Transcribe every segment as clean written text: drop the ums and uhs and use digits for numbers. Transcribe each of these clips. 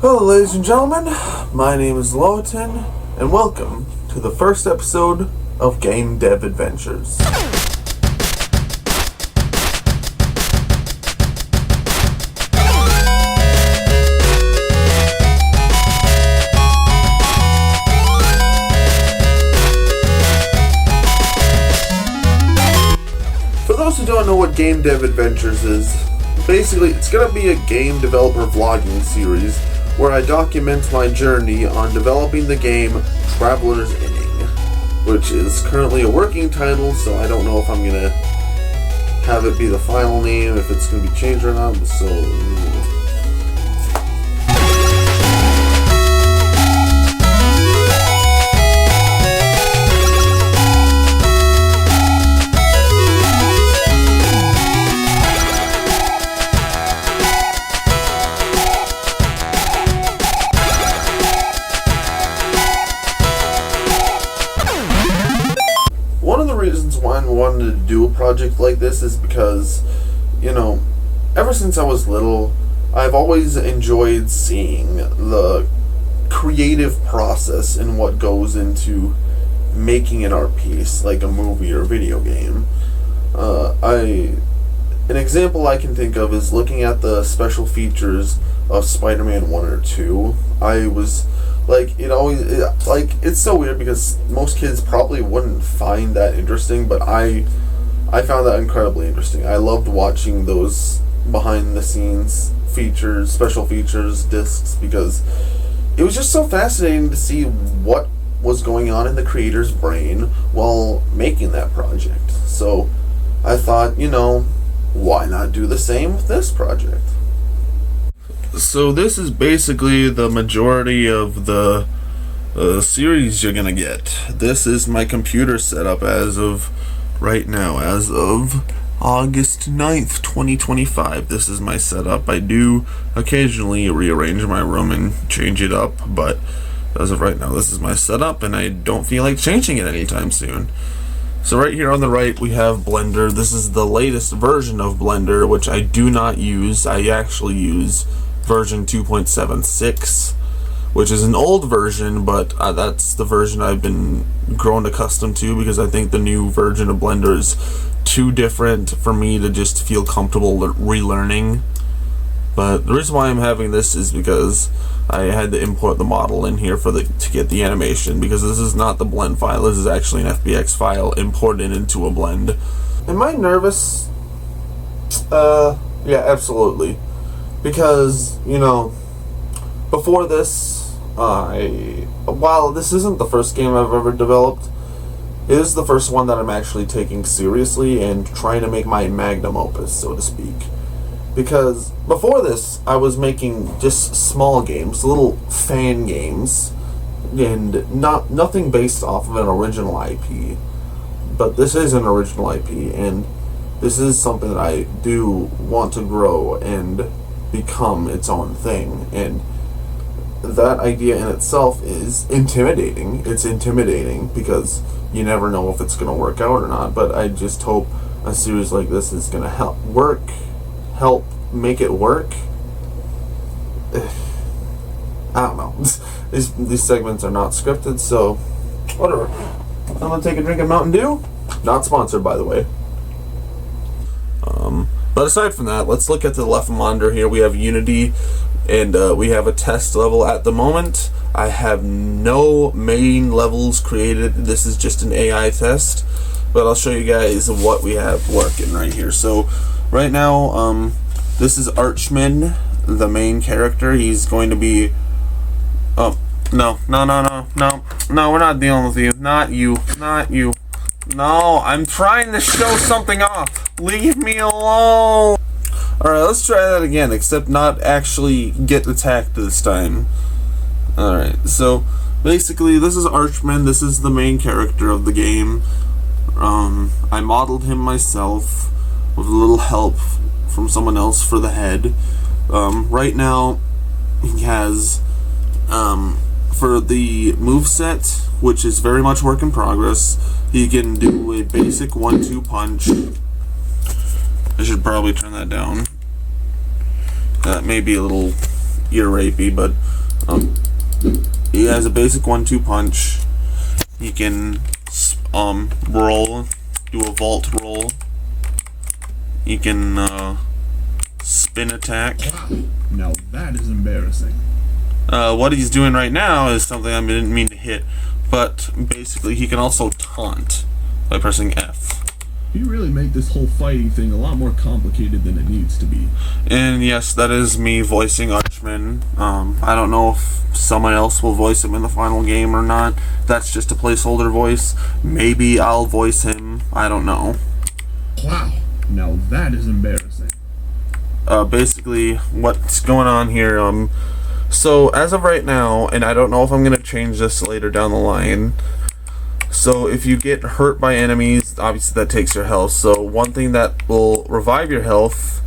Hello ladies and gentlemen, my name is Lotan, and welcome to the first episode of Game Dev Adventures. For those who don't know what Game Dev Adventures is, basically it's going to be a game developer vlogging series where I document my journey on developing the game Traveler's Inning, which is currently a working title, so I don't know if I'm going to have it be the final name, if it's going to be changed or not, so... One of the reasons why I wanted to do a project like this is because, ever since I was little, I've always enjoyed seeing the creative process in what goes into making an art piece, like a movie or video game. An example I can think of is looking at the special features of Spider-Man 1 or 2. I was... it's so weird because most kids probably wouldn't find that interesting, but I found that incredibly interesting. I loved watching those behind-the-scenes features, special features, discs, because it was just so fascinating to see what was going on in the creator's brain while making that project. So I thought, why not do the same with this project? So this is basically the majority of the series you're gonna get. This is my computer setup as of right now, as of August 9th, 2025. This is my setup. I do occasionally rearrange my room and change it up, but as of right now, this is my setup, and I don't feel like changing it anytime soon. So right here on the right, we have Blender. This is the latest version of Blender, which I do not use. I actually use version 2.76, which is an old version, but that's the version I've been grown accustomed to because I think the new version of Blender is too different for me to just feel comfortable relearning. But the reason why I'm having this is because I had to import the model in here to get the animation, because this is not the blend file. This is actually an FBX file imported into a blend. Am I nervous? Yeah, absolutely. Because, before this, while this isn't the first game I've ever developed, it is the first one that I'm actually taking seriously and trying to make my magnum opus, so to speak. Because before this, I was making just small games, little fan games, and nothing based off of an original IP. But this is an original IP, and this is something that I do want to grow and become its own thing, and that idea in itself is intimidating. It's intimidating because you never know if it's going to work out or not, but I just hope a series like this is going to help make it work. I don't know. These segments are not scripted, so whatever. I'm going to take a drink of Mountain Dew. Not sponsored, by the way. But aside from that, let's look at the left monitor here. We have Unity, and we have a test level at the moment. I have no main levels created. This is just an AI test, but I'll show you guys what we have working right here. So right now, this is Archman, the main character. He's going to be... Oh, no, we're not dealing with you. Not you. No, I'm trying to show something off. Leave me alone. Alright, let's try that again, except not actually get attacked this time. Alright, so basically this is Archman. This is the main character of the game. I modeled him myself with a little help from someone else for the head. Right now he has for the moveset, which is very much work in progress, he can do a basic 1-2 punch. I should probably turn that down. That may be a little ear rapey, but he has a basic 1-2 punch. He can roll, do a vault roll. He can spin attack. Now that is embarrassing. What he's doing right now is something I didn't mean to hit, but basically he can also taunt by pressing F. You really make this whole fighting thing a lot more complicated than it needs to be. And yes, that is me voicing Archman. I don't know if someone else will voice him in the final game or not. That's just a placeholder voice. Maybe I'll voice him. I don't know. Wow. Now that is embarrassing. Basically, what's going on here, so as of right now, and I don't know if I'm going to change this later down the line, so if you get hurt by enemies, obviously that takes your health. So one thing that will revive your health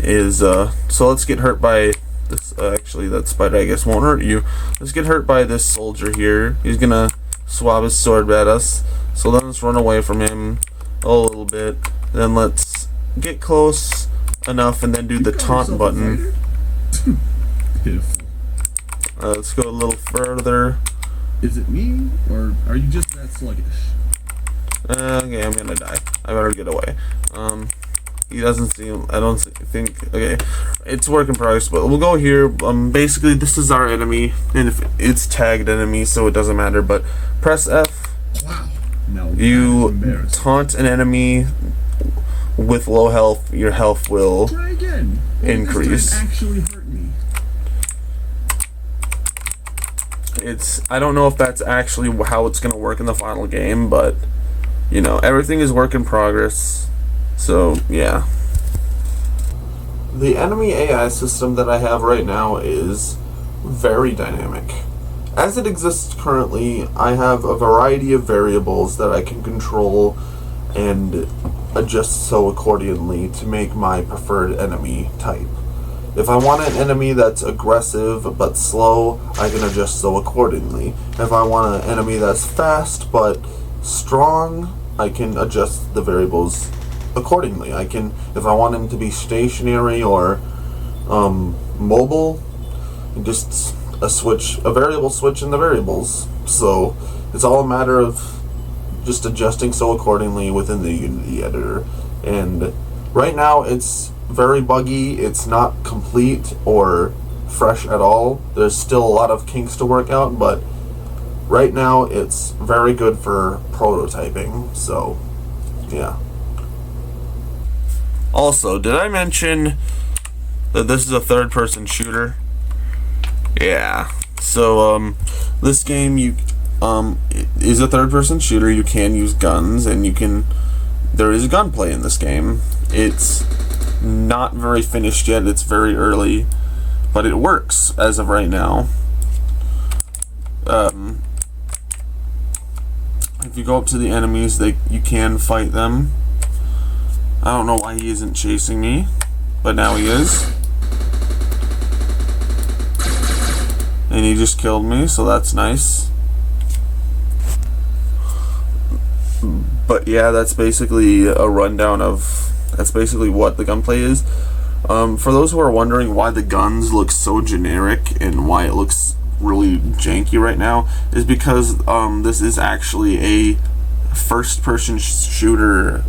is, so let's get hurt by this, actually that spider I guess won't hurt you. Let's get hurt by this soldier here. He's going to swab his sword at us. So then let's run away from him a little bit. Then let's get close enough and then do the taunt button. Pitiful. Let's go a little further. Is it me, or are you just that sluggish? Okay, I'm gonna die. I better get away. He doesn't seem, I don't think, okay, it's work in progress, but we'll go here. Basically, this is our enemy, and if it's tagged enemy, so it doesn't matter, but press F. Wow. Now you taunt an enemy with low health, your health will try again. Increase. This time actually hurt me. I don't know if that's actually how it's going to work in the final game, but, you know, everything is work in progress, so, yeah. The enemy AI system that I have right now is very dynamic. As it exists currently, I have a variety of variables that I can control and adjust so accordingly to make my preferred enemy type. If I want an enemy that's aggressive but slow, I can adjust so accordingly. If I want an enemy that's fast but strong, I can adjust the variables accordingly. If I want him to be stationary or mobile, just a variable switch in the variables. So it's all a matter of just adjusting so accordingly within the Unity editor. And right now it's very buggy. It's not complete or fresh at all. There's still a lot of kinks to work out, but right now it's very good for prototyping. So yeah. Also, did I mention that this is a third-person shooter? Yeah. So this game is a third-person shooter. You can use guns, and there is gunplay in this game. It's not very finished yet. It's very early, but it works as of right now. If you go up to the enemies, you can fight them. I don't know why he isn't chasing me, but now he is. And he just killed me, so that's nice. But yeah, that's basically a rundown of, that's basically what the gunplay is. For those who are wondering why the guns look so generic and why it looks really janky right now, is because this is actually a first-person shooter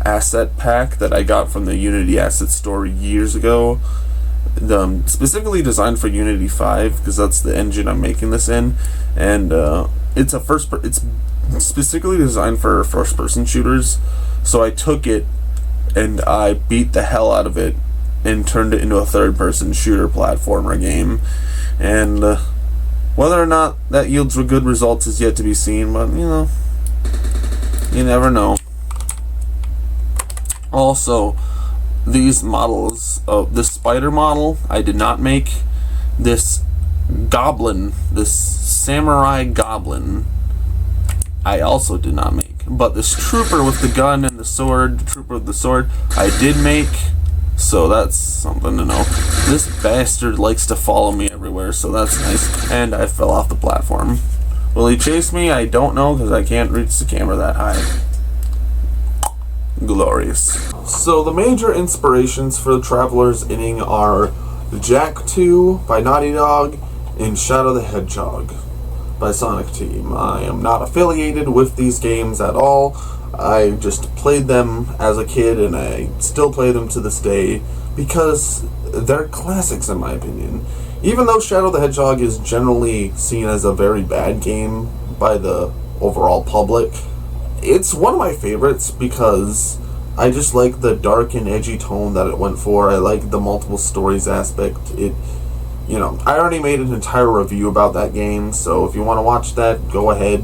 asset pack that I got from the Unity asset store years ago. Specifically designed for Unity 5, because that's the engine I'm making this in, and it's specifically designed for first-person shooters. So I took it and I beat the hell out of it and turned it into a third-person shooter platformer game. And whether or not that yields good results is yet to be seen, but you know, you never know. Also, these models, this spider model, I did not make. This goblin, this samurai goblin, I also did not make. But this trooper with the gun and the sword, trooper with the sword, I did make. So that's something to know. This bastard likes to follow me everywhere, so that's nice. And I fell off the platform. Will he chase me? I don't know, because I can't reach the camera that high. Glorious. So the major inspirations for the Traveler's Inning are Jak 2 by Naughty Dog, and Shadow the Hedgehog by Sonic Team. I am not affiliated with these games at all. I just played them as a kid, and I still play them to this day because they're classics in my opinion. Even though Shadow the Hedgehog is generally seen as a very bad game by the overall public, it's one of my favorites because I just like the dark and edgy tone that it went for. I like the multiple stories aspect. I already made an entire review about that game, so if you want to watch that, go ahead.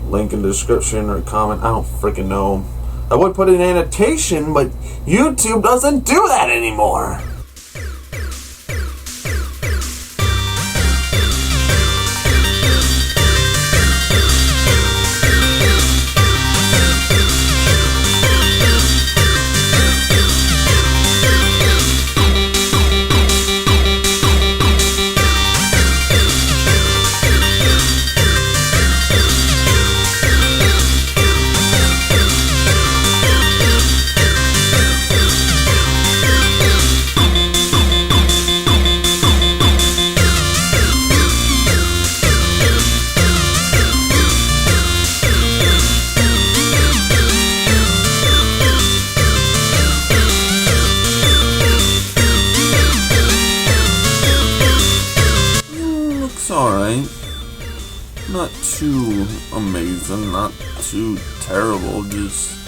Link in the description or comment. I don't freaking know. I would put an annotation, but YouTube doesn't do that anymore. Alright. Not too amazing, not too terrible, just,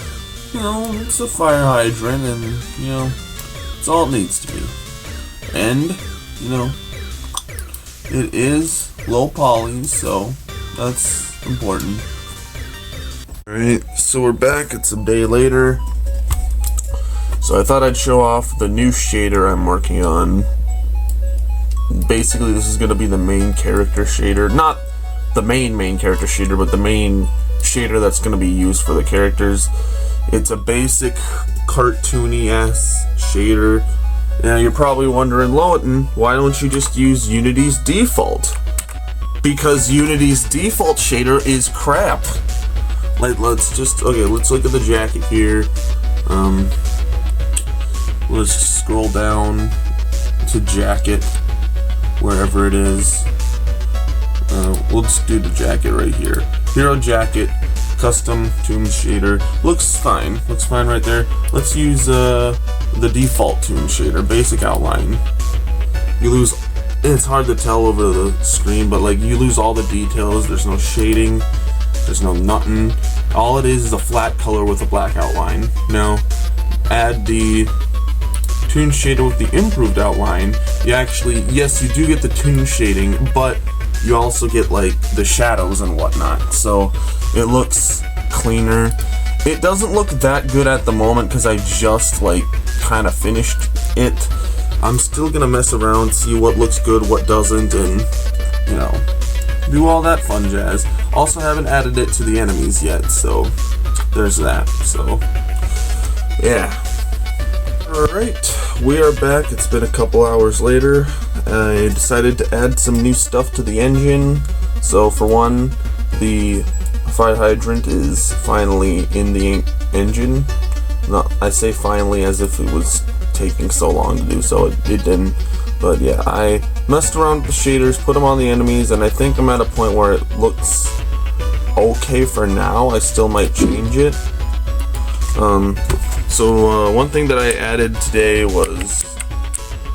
it's a fire hydrant and, it's all it needs to be. And, it is low poly, so that's important. Alright, so we're back, it's a day later. So I thought I'd show off the new shader I'm working on. Basically, this is going to be the main character shader. Not the main character shader, but the main shader that's going to be used for the characters. It's a basic cartoony-ass shader. Now, you're probably wondering, Lowen, why don't you just use Unity's default? Because Unity's default shader is crap. Let's look at the jacket here. Let's just scroll down to jacket. Wherever it is, we'll just do the jacket right here. Hero jacket, custom toon shader. Looks fine right there. Let's use the default toon shader, basic outline. You lose, it's hard to tell over the screen, but you lose all the details. There's no shading, there's no nothing. All it is a flat color with a black outline. Now, add the toon shader with the improved outline. Yes, you do get the toon shading, but you also get the shadows and whatnot, so it looks cleaner. It doesn't look that good at the moment because I just kind of finished it. I'm still gonna mess around, see what looks good, what doesn't, and do all that fun jazz. Also haven't added it to the enemies yet, so there's that. So yeah. Alright, we are back. It's been a couple hours later. I decided to add some new stuff to the engine. So for one, the fire hydrant is finally in the engine. I say finally as if it was taking so long to do so. It didn't. But yeah, I messed around with the shaders, put them on the enemies, and I think I'm at a point where it looks okay for now. I still might change it. So one thing that I added today was,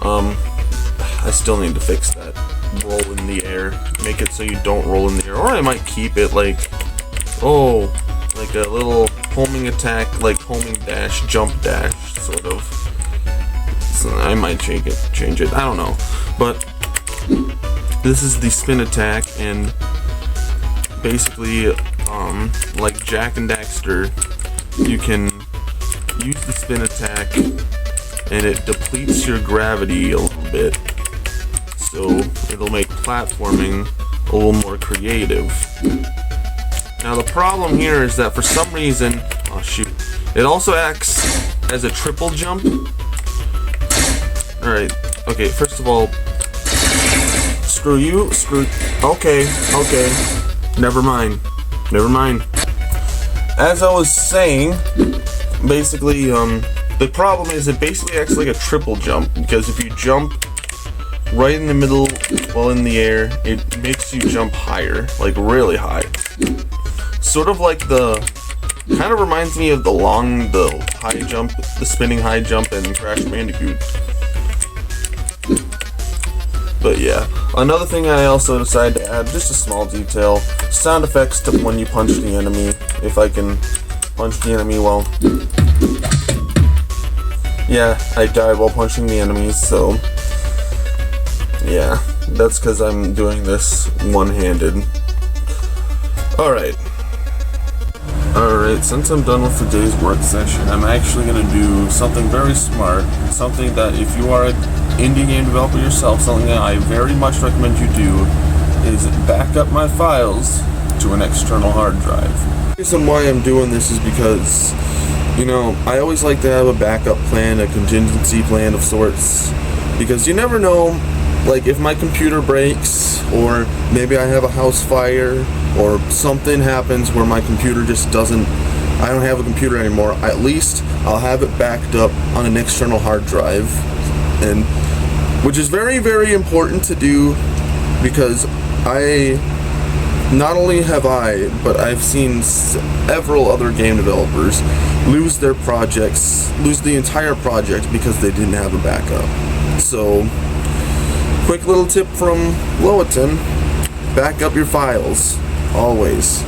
I still need to fix that roll in the air. Make it so you don't roll in the air. Or I might keep it like a little homing attack, homing dash, jump dash, sort of. So I might change it. I don't know. But this is the spin attack, and basically, like Jak and Daxter, you can use the spin attack and it depletes your gravity a little bit, so it'll make platforming a little more creative. Now the problem here is that for some reason, oh shoot, it also acts as a triple jump. Alright, okay, first of all, okay, never mind. As I was saying, basically, the problem is it basically acts like a triple jump, because if you jump right in the middle, while in the air, it makes you jump higher, like really high. Sort of like kind of reminds me of the high jump, the spinning high jump in Crash Bandicoot. But yeah, another thing I also decided to add, just a small detail, sound effects to when you punch the enemy. If I can punch the enemy well. Yeah, I died while punching the enemies, so yeah, that's because I'm doing this one-handed. Alright, since I'm done with today's work session, I'm actually going to do something very smart, something that if you are an indie game developer yourself, something that I very much recommend you do, is back up my files to an external hard drive. The reason why I'm doing this is because, you know, I always like to have a backup plan, a contingency plan of sorts, because you never know, like if my computer breaks, or maybe I have a house fire, or something happens where my computer just I don't have a computer anymore, at least I'll have it backed up on an external hard drive, and which is very, very important to do, because not only have I, but I've seen several other game developers lose their projects, lose the entire project because they didn't have a backup. So, quick little tip from Loweton, back up your files, always.